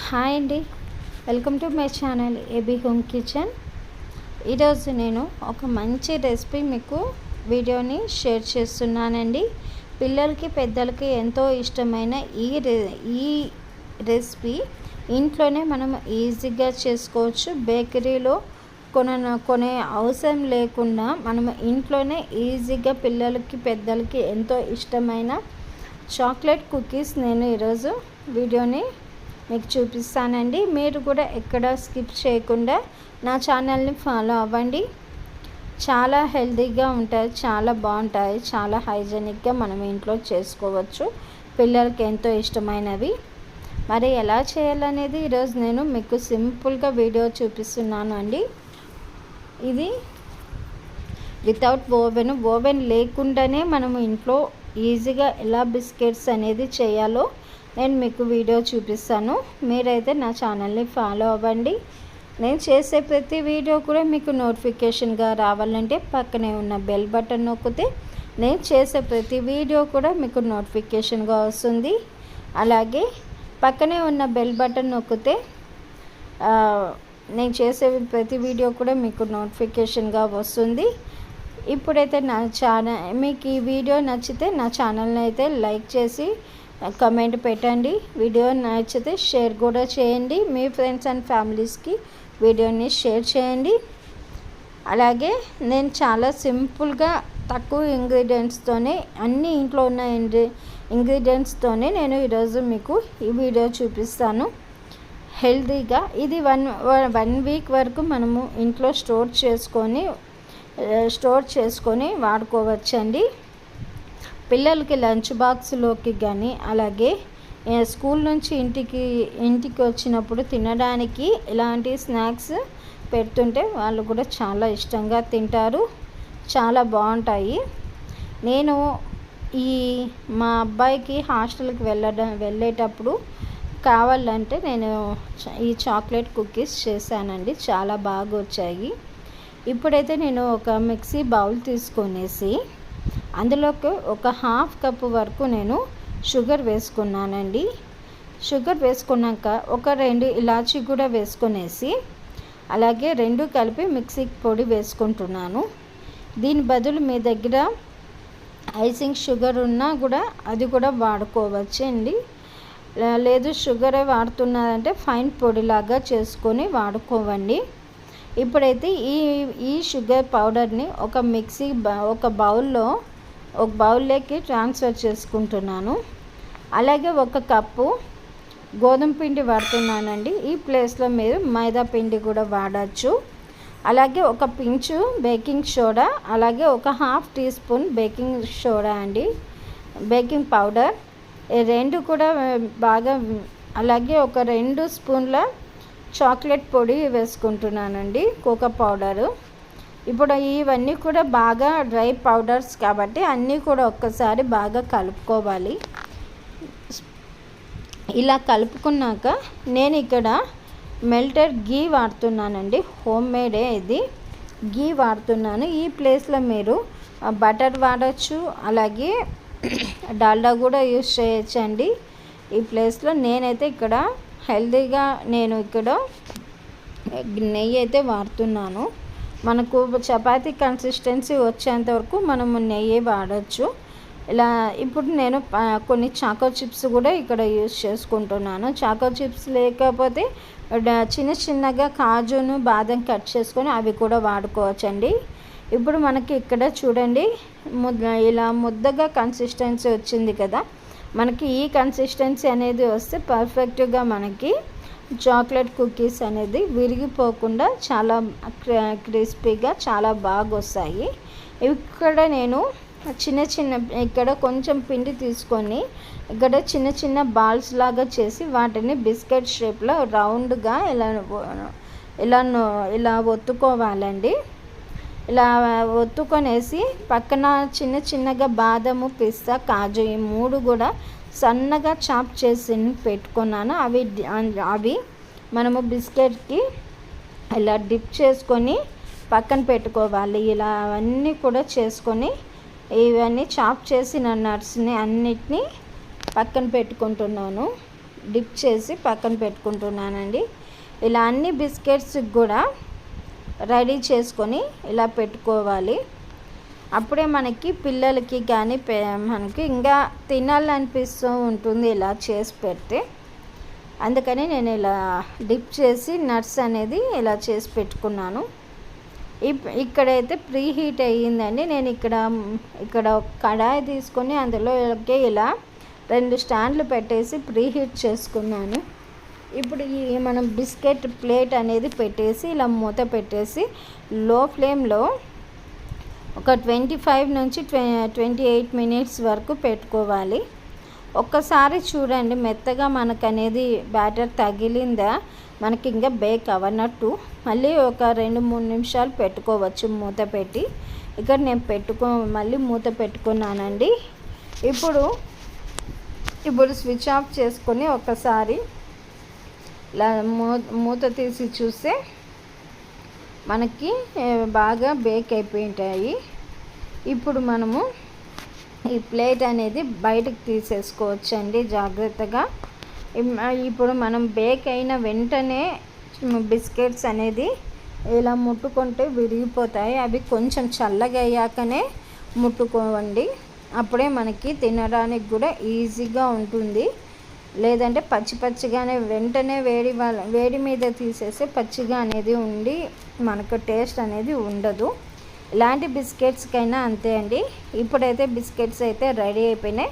Hi అండి, welcome to my channel AB home kitchen. ఈరోజు నేను ఒక మంచి రెసిపీ మీకు వీడియోని షేర్ చేస్తున్నానండి. పిల్లలకి పెద్దలకి ఎంతో ఇష్టమైన ఈ రెసిపీ ఇంట్లోనే మనం ఈజీగా చేసుకోవచ్చు. బేకరీలో కొనే అవసరం లేకుండా మనం ఇంట్లోనే ఈజీగా పిల్లలకి పెద్దలకి ఎంతో ఇష్టమైన చాక్లెట్ కుకీస్ నేను ఈరోజు వీడియోని మీకు చూపిస్తానండి. మీరు కూడా ఎక్కడ స్కిప్ చేయకుండా నా ఛానల్ని ఫాలో అవ్వండి. చాలా హెల్తీగా ఉంటాయి, చాలా బాగుంటాయి, చాలా హైజెనిక్గా మనం ఇంట్లో చేసుకోవచ్చు. పిల్లలకి ఎంతో ఇష్టమైనవి. మరి ఎలా చేయాలనేది ఈరోజు నేను మీకు సింపుల్గా వీడియో చూపిస్తున్నాను అండి. ఇది వితౌట్ ఓవెన్ లేకుండానే మనము ఇంట్లో ఈజీగా ఎలా బిస్కెట్స్ అనేది చేయాలో నేను మీకు వీడియో చూపిస్తాను. మీరైతే నా ఛానల్ని ఫాలో అవ్వండి. నేను చేసే ప్రతి వీడియో కూడా మీకు నోటిఫికేషన్గా రావాలంటే పక్కనే ఉన్న బెల్ బటన్ నొక్కితే నేను చేసే ప్రతి వీడియో కూడా మీకు నోటిఫికేషన్గా వస్తుంది. అలాగే పక్కనే ఉన్న బెల్ బటన్ నొక్కితే నేను చేసే ప్రతి వీడియో కూడా మీకు నోటిఫికేషన్గా వస్తుంది. ఇప్పుడైతే నా ఛానల్ మీకు ఈ వీడియో నచ్చితే నా ఛానల్ని అయితే లైక్ చేసి కమెంట్ పెట్టండి. వీడియో నచ్చితే షేర్ కూడా చేయండి. మీ ఫ్రెండ్స్ అండ్ ఫ్యామిలీస్కి వీడియోని షేర్ చేయండి. అలాగే నేను చాలా సింపుల్గా తక్కువ ఇంగ్రీడియంట్స్తోనే అన్ని ఇంట్లో ఉన్న ఇంగ్రీడియంట్స్తోనే నేను ఈరోజు మీకు ఈ వీడియో చూపిస్తాను. హెల్తీగా ఇది వన్ వీక్ వరకు మనము ఇంట్లో స్టోర్ చేసుకొని వాడుకోవచ్చండి. పిల్లలకి లంచ్ బాక్స్లోకి కానీ అలాగే స్కూల్ నుంచి ఇంటికి వచ్చినప్పుడు తినడానికి ఇలాంటి స్నాక్స్ పెడుతుంటే వాళ్ళు కూడా చాలా ఇష్టంగా తింటారు, చాలా బాగుంటాయి. నేను మా అబ్బాయికి హాస్టల్కి వెళ్ళేటప్పుడు కావాలంటే నేను ఈ చాక్లెట్ కుకీస్ చేశానండి, చాలా బాగా వచ్చాయి. ఇప్పుడైతే నేను ఒక మిక్సీ బౌల్ తీసుకొనేసి అందులోకి ఒక హాఫ్ కప్పు వరకు నేను షుగర్ వేసుకున్నానండి. షుగర్ వేసుకున్నాక ఒక 2 ఇలాచీ కూడా వేసుకొనేసి అలాగే 2 కలిపి మిక్సీకి పొడి వేసుకుంటున్నాను. దీని బదులు మీ దగ్గర ఐసింగ్ షుగర్ ఉన్నా కూడా అది కూడా వాడుకోవచ్చు అండి. లేదు షుగరే వాడుతున్నారంటే ఫైన్ పొడిలాగా చేసుకొని వాడుకోవండి. ఇప్పుడైతే ఈ షుగర్ పౌడర్ని ఒక బౌల్లోకి ట్రాన్స్ఫర్ చేసుకుంటున్నాను. అలాగే 1 కప్పు గోధుమ పిండి వాడుతున్నానండి. ఈ ప్లేస్లో మీరు మైదా పిండి కూడా వాడచ్చు. అలాగే 1 పించు బేకింగ్ సోడా, అలాగే ఒక half teaspoon baking soda అండి, బేకింగ్ పౌడర్. ఈ 2 కూడా బాగా, అలాగే ఒక 2 స్పూన్ల చాక్లెట్ పొడి వేసుకుంటున్నానండి, కోకో పౌడరు. ఇప్పుడు ఇవన్నీ కూడా బాగా డ్రై పౌడర్స్ కాబట్టి అన్నీ కూడా ఒక్కసారి బాగా కలుపుకోవాలి. ఇలా కలుపుకున్నాక నేను ఇక్కడ మెల్టెడ్ గీ వాడుతున్నానండి, హోమ్ మేడే ఇది గీ వాడుతున్నాను. ఈ ప్లేస్లో మీరు బటర్ వాడచ్చు, అలాగే డాల్డా కూడా యూస్ చేయొచ్చండి. ఈ ప్లేస్లో నేనైతే ఇక్కడ హెల్తీగా నేను ఇక్కడ నెయ్యి అయితే వాడుతున్నాను. మనకు చపాతీ కన్సిస్టెన్సీ వచ్చేంత వరకు మనము నెయ్యి వాడచ్చు. ఇలా ఇప్పుడు నేను కొన్ని చాకో చిప్స్ కూడా ఇక్కడ యూస్ చేసుకుంటున్నాను. చాకో చిప్స్ లేకపోతే చిన్నగా కాజును బాదం కట్ చేసుకొని అవి కూడా వాడుకోవచ్చండి. ఇప్పుడు మనకి ఇక్కడ చూడండి ఇలా ముద్దగా కన్సిస్టెన్సీ వచ్చింది కదా. మనకి ఈ కన్సిస్టెన్సీ అనేది వస్తే పర్ఫెక్ట్గా మనకి చాక్లెట్ కుకీస్ అనేది విరిగిపోకుండా చాలా క్రిస్పీగా చాలా బాగా వస్తాయి. ఇక్కడ నేను ఇక్కడ కొంచెం పిండి తీసుకొని ఇక్కడ చిన్న బాల్స్ లాగా చేసి వాటిని బిస్కెట్ షేప్లో రౌండ్గా ఇలా ఒత్తుకోవాలండి. ఇలా ఒత్తుకొనేసి పక్కన చిన్నగా బాదము, పిస్తా, కాజు ఈ 3 కూడా సన్నగా చాప్ చేసి పెట్టుకున్నాను. అవి మనము బిస్కెట్కి ఇలా డిప్ చేసుకొని పక్కన పెట్టుకోవాలి. ఇలా అవన్నీ కూడా చేసుకొని ఇవన్నీ చాప్ చేసిన నట్స్ని అన్నిటినీ పక్కన పెట్టుకుంటున్నాను. డిప్ చేసి పక్కన పెట్టుకుంటున్నానండి. ఇలా అన్ని బిస్కెట్స్ కూడా రెడీ చేసుకొని ఇలా పెట్టుకోవాలి. అప్పుడే మనకి పిల్లలకి కానీ మనకి ఇంకా తినాలనిపిస్తూ ఉంటుంది ఇలా చేసి పెడితే. అందుకని నేను ఇలా డిప్ చేసి నట్స్ అనేది ఇలా చేసి పెట్టుకున్నాను. ఇక్కడైతే ప్రీ హీట్ అయ్యిందండి. నేను ఇక్కడ కడాయి తీసుకొని అందులోకి ఇలా 2 స్టాండ్లు పెట్టేసి ప్రీ హీట్ చేసుకున్నాను. ఇప్పుడు ఈ మనం బిస్కెట్ ప్లేట్ అనేది పెట్టేసి ఇలా మూత పెట్టేసి లో ఫ్లేమ్లో ఒక 25 నుంచి 28 మినిట్స్ వరకు పెట్టుకోవాలి. ఒక్కసారి చూడండి మెత్తగా మనకు అనేది బ్యాటర్ తగిలిందా, మనకి ఇంకా బేక్ అవ్వనట్టు మళ్ళీ ఒక 2-3 నిమిషాలు పెట్టుకోవచ్చు మూత పెట్టి. ఇక్కడ నేను మళ్ళీ మూత పెట్టుకున్నానండి. ఇప్పుడు స్విచ్ ఆఫ్ చేసుకొని ఒకసారి ఇలా మూత తీసి చూస్తే మనకి బాగా బేక్ అయిపోయి ఉంటాయి. ఇప్పుడు మనము ఈ ప్లేట్ అనేది బయటకు తీసేసుకోవచ్చండి జాగ్రత్తగా. ఇప్పుడు మనం బేక్ అయిన వెంటనే బిస్కెట్స్ అనేది ఇలా ముట్టుకుంటే విరిగిపోతాయి. అవి కొంచెం చల్లగా అయ్యాకనే ముట్టుకోవండి. అప్పుడే మనకి తినడానికి కూడా ఈజీగా ఉంటుంది. లేదంటే పచ్చిగానే వెంటనే వేడి మీద తీసేస్తే పచ్చిగా అనేది ఉండి మనకు టేస్ట్ అనేది ఉండదు. ఇలాంటి బిస్కెట్స్కైనా అంతే అండి. ఇప్పుడైతే బిస్కెట్స్ అయితే రెడీ అయిపోయినాయి.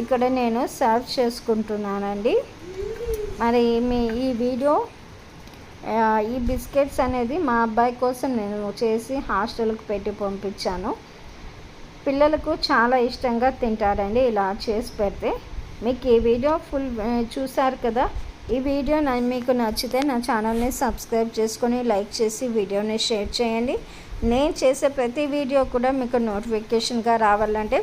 ఇక్కడ నేను సర్వ్ చేసుకుంటున్నానండి. మరి ఈ బిస్కెట్స్ అనేది మా అబ్బాయి కోసం నేను చేసి హాస్టల్కి పెట్టి పంపించాను. పిల్లలకు చాలా ఇష్టంగా తింటారండి ఇలా చేసి పెడితే. మీకు ఈ వీడియో ఫుల్ చూసారు కదా. ఈ వీడియో మీకు నచ్చితే నా ఛానల్ని సబ్స్క్రైబ్ చేసుకొని లైక్ చేసి వీడియోని షేర్ చేయండి. నేను చేసే ప్రతి వీడియో కూడా మీకు నోటిఫికేషన్గా రావాలంటే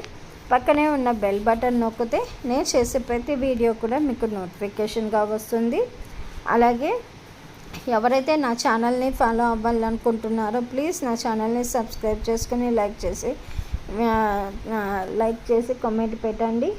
పక్కనే ఉన్న బెల్ బటన్ నొక్కితే నేను చేసే ప్రతి వీడియో కూడా మీకు నోటిఫికేషన్గా వస్తుంది. అలాగే ఎవరైతే నా ఛానల్ని ఫాలో అవ్వాలనుకుంటున్నారో ప్లీజ్ నా ఛానల్ని సబ్స్క్రైబ్ చేసుకొని లైక్ చేసి కామెంట్ పెట్టండి.